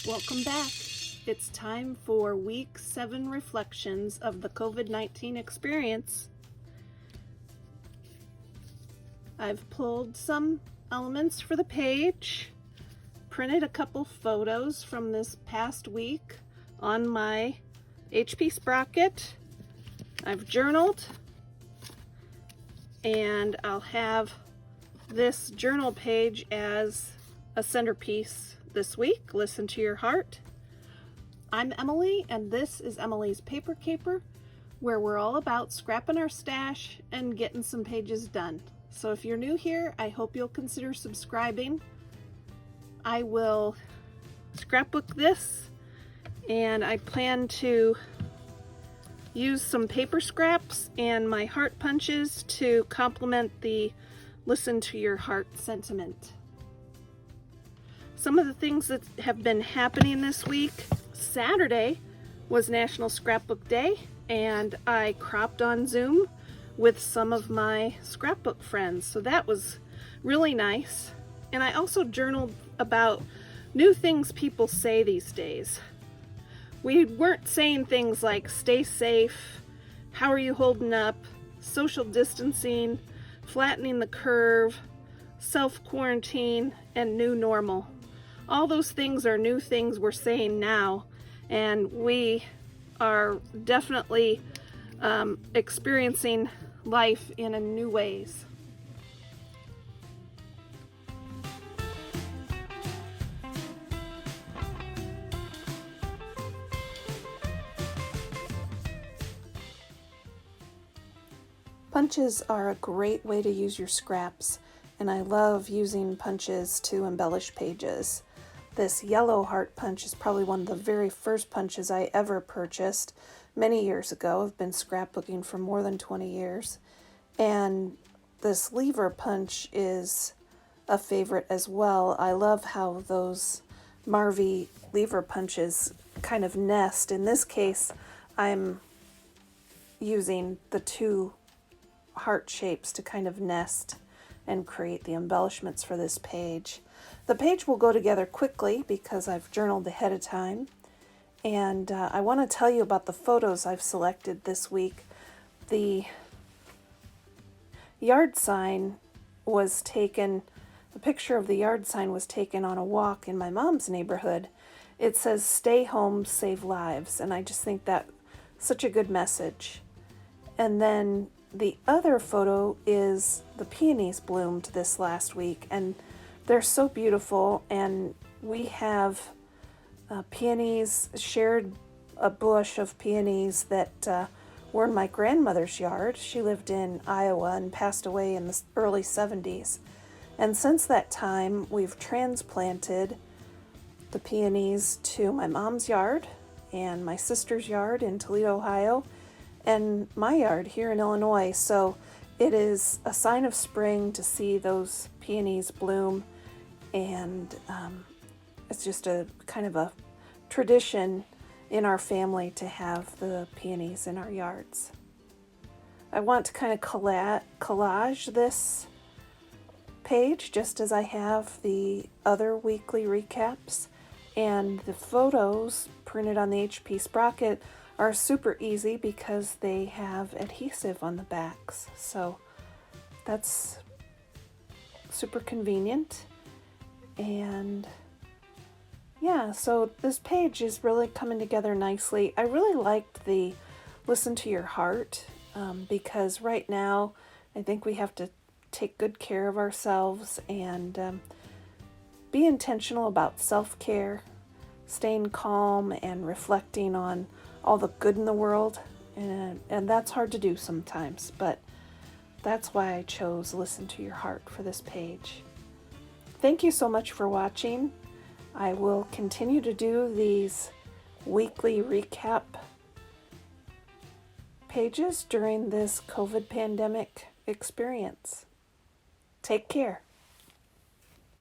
Welcome back. It's time for week 7 reflections of the COVID-19 experience. I've pulled some elements for the page, printed a couple photos from this past week on my HP Sprocket. I've journaled, and I'll have this journal page as a centerpiece this week. Listen to your heart. I'm Emilee, and this is Emilee's Paper Caper, where we're all about scrapping our stash and getting some pages done. So if you're new here, I hope you'll consider subscribing. I will scrapbook this, and I plan to use some paper scraps and my heart punches to complement the listen to your heart sentiment. Some of the things that have been happening this week: Saturday was National Scrapbook Day, and I cropped on Zoom with some of my scrapbook friends, so that was really nice. And I also journaled about new things people say these days. We weren't saying things like stay safe, how are you holding up, social distancing, flattening the curve, self-quarantine, and new normal. All those things are new things we're saying now, and we are definitely experiencing life in a new ways. Punches are a great way to use your scraps, and I love using punches to embellish pages. This yellow heart punch is probably one of the very first punches I ever purchased many years ago. I've been scrapbooking for more than 20 years. And this lever punch is a favorite as well. I love how those Marvy lever punches kind of nest. In this case, I'm using the two heart shapes to kind of nest and create the embellishments for this page. The page will go together quickly because I've journaled ahead of time, and I want to tell you about the photos I've selected this week. The yard sign was taken, the picture of the yard sign was taken on a walk in my mom's neighborhood. It says, "Stay home, save lives," and I just think that such a good message. And then the other photo is the peonies bloomed this last week, and they're so beautiful. And we have peonies, shared a bush of peonies that were in my grandmother's yard. She lived in Iowa and passed away in the early 70s. And since that time, we've transplanted the peonies to my mom's yard and my sister's yard in Toledo, Ohio, and my yard here in Illinois. So it is a sign of spring to see those peonies bloom, and it's just a kind of a tradition in our family to have the peonies in our yards. I want to kind of collage this page just as I have the other weekly recaps, and the photos printed on the HP Sprocket are super easy because they have adhesive on the backs, so that's super convenient. And yeah, so this page is really coming together nicely. I really liked the listen to your heart because right now I think we have to take good care of ourselves and be intentional about self-care, staying calm and reflecting on all the good in the world, and that's hard to do sometimes, but that's why I chose Listen to Your Heart for this page. Thank you so much for watching. I will continue to do these weekly recap pages during this COVID pandemic experience. Take care.